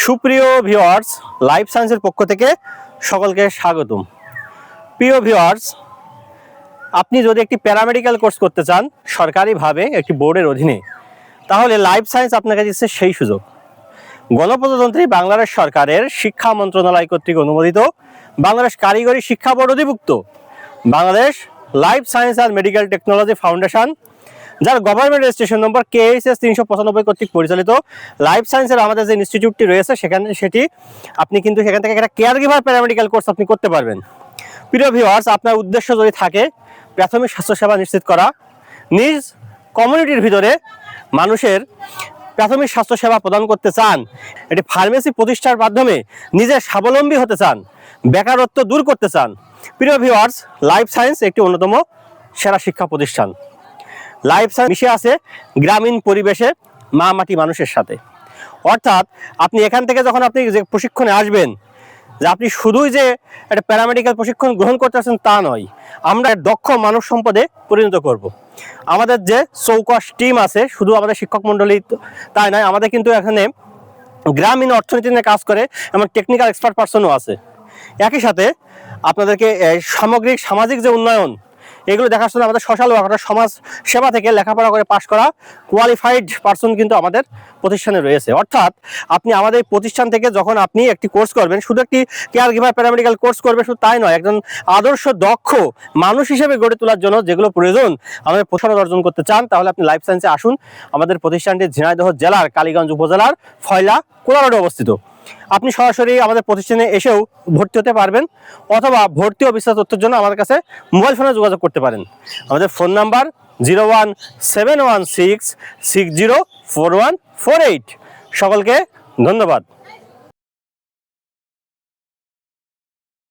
সুপ্রিয় viewers, life সায়েন্সের পক্ষ থেকে সকলকে স্বাগতম। প্রিয় ভিউয়ার্স, আপনি যদি একটি প্যারামেডিক্যাল কোর্স করতে চান সরকারিভাবে একটি বোর্ডের অধীনে, তাহলে লাইফ সায়েন্স আপনাকে দিচ্ছে সেই সুযোগ। গণপ্রজাতন্ত্রী বাংলাদেশ সরকারের শিক্ষা মন্ত্রণালয় কর্তৃক অনুমোদিত, বাংলাদেশ কারিগরি শিক্ষা বোর্ড অধিভুক্ত Bangladesh life science and medical technology foundation, যার গভর্নমেন্ট রেজিস্ট্রেশন নম্বর KHS 395 কর্তৃক পরিচালিত লাইফ সায়েন্সের আমাদের যে ইনস্টিটিউটটি রয়েছে সেটি আপনি কিন্তু সেখান থেকে একটা কেয়ার গিভার প্যারামেডিক্যাল কোর্স আপনি করতে পারবেন। প্রিয় ভিউয়ার্স, আপনার উদ্দেশ্য যদি থাকে প্রাথমিক স্বাস্থ্যসেবা নিশ্চিত করা, নিজ কমিউনিটির ভিতরে মানুষের প্রাথমিক স্বাস্থ্যসেবা প্রদান করতে চান, এটি ফার্মেসি প্রতিষ্ঠার মাধ্যমে নিজের স্বাবলম্বী হতে চান, বেকারত্ব দূর করতে চান, প্রিয় ভিউয়ার্স, লাইফ সায়েন্স একটি অন্যতম সেরা শিক্ষা প্রতিষ্ঠান। লাইফ সায়েন্স মিশে আছে গ্রামীণ পরিবেশে মা মাটি মানুষের সাথে। অর্থাৎ আপনি এখান থেকে যখন আপনি যে প্রশিক্ষণে আসবেন, যে আপনি শুধুই যে একটা প্যারামেডিক্যাল প্রশিক্ষণ গ্রহণ করতে আসছেন তা নয়, আমরা দক্ষ মানব সম্পদে পরিণত করব। আমাদের যে চৌকস টিম আছে, শুধু আমাদের শিক্ষক মণ্ডলী তাই নয়, আমাদের কিন্তু এখানে গ্রামীণ অর্থনীতি নিয়ে কাজ করে এমন টেকনিক্যাল এক্সপার্ট পার্সনও আছে। একই সাথে আপনাদেরকে সামগ্রিক সামাজিক যে উন্নয়ন, এগুলো দেখাশোনা আমাদের সোশ্যাল ওয়ার্কার, সমাজ সেবা থেকে লেখাপড়া করে পাশ করা কোয়ালিফাইড পার্সন কিন্তু আমাদের প্রতিষ্ঠানে রয়েছে। অর্থাৎ আপনি আমাদের প্রতিষ্ঠান থেকে যখন আপনি একটি কোর্স করবেন, শুধু একটি কেয়ার গিভার প্যারামেডিক্যাল কোর্স করবেন শুধু তাই নয়, একজন আদর্শ দক্ষ মানুষ হিসেবে গড়ে তোলার জন্য যেগুলো প্রয়োজন আমাদের প্রসারণ অর্জন করতে চান, তাহলে আপনি লাইফ সায়েন্সে আসুন। আমাদের প্রতিষ্ঠানটি ঝিনাইদহ জেলার কালীগঞ্জ উপজেলার ফয়লা কোলা রোডে অবস্থিত। আপনি সরাসরি আমাদের প্রতিষ্ঠানে এসেও ভর্তি হতে পারবেন, অথবা ভর্তি ও বিস্তারিত তথ্যের জন্য আমাদের কাছে মোবাইল ফোনে যোগাযোগ করতে পারেন। আমাদের ফোন নাম্বার 01716604148। সকলকে ধন্যবাদ।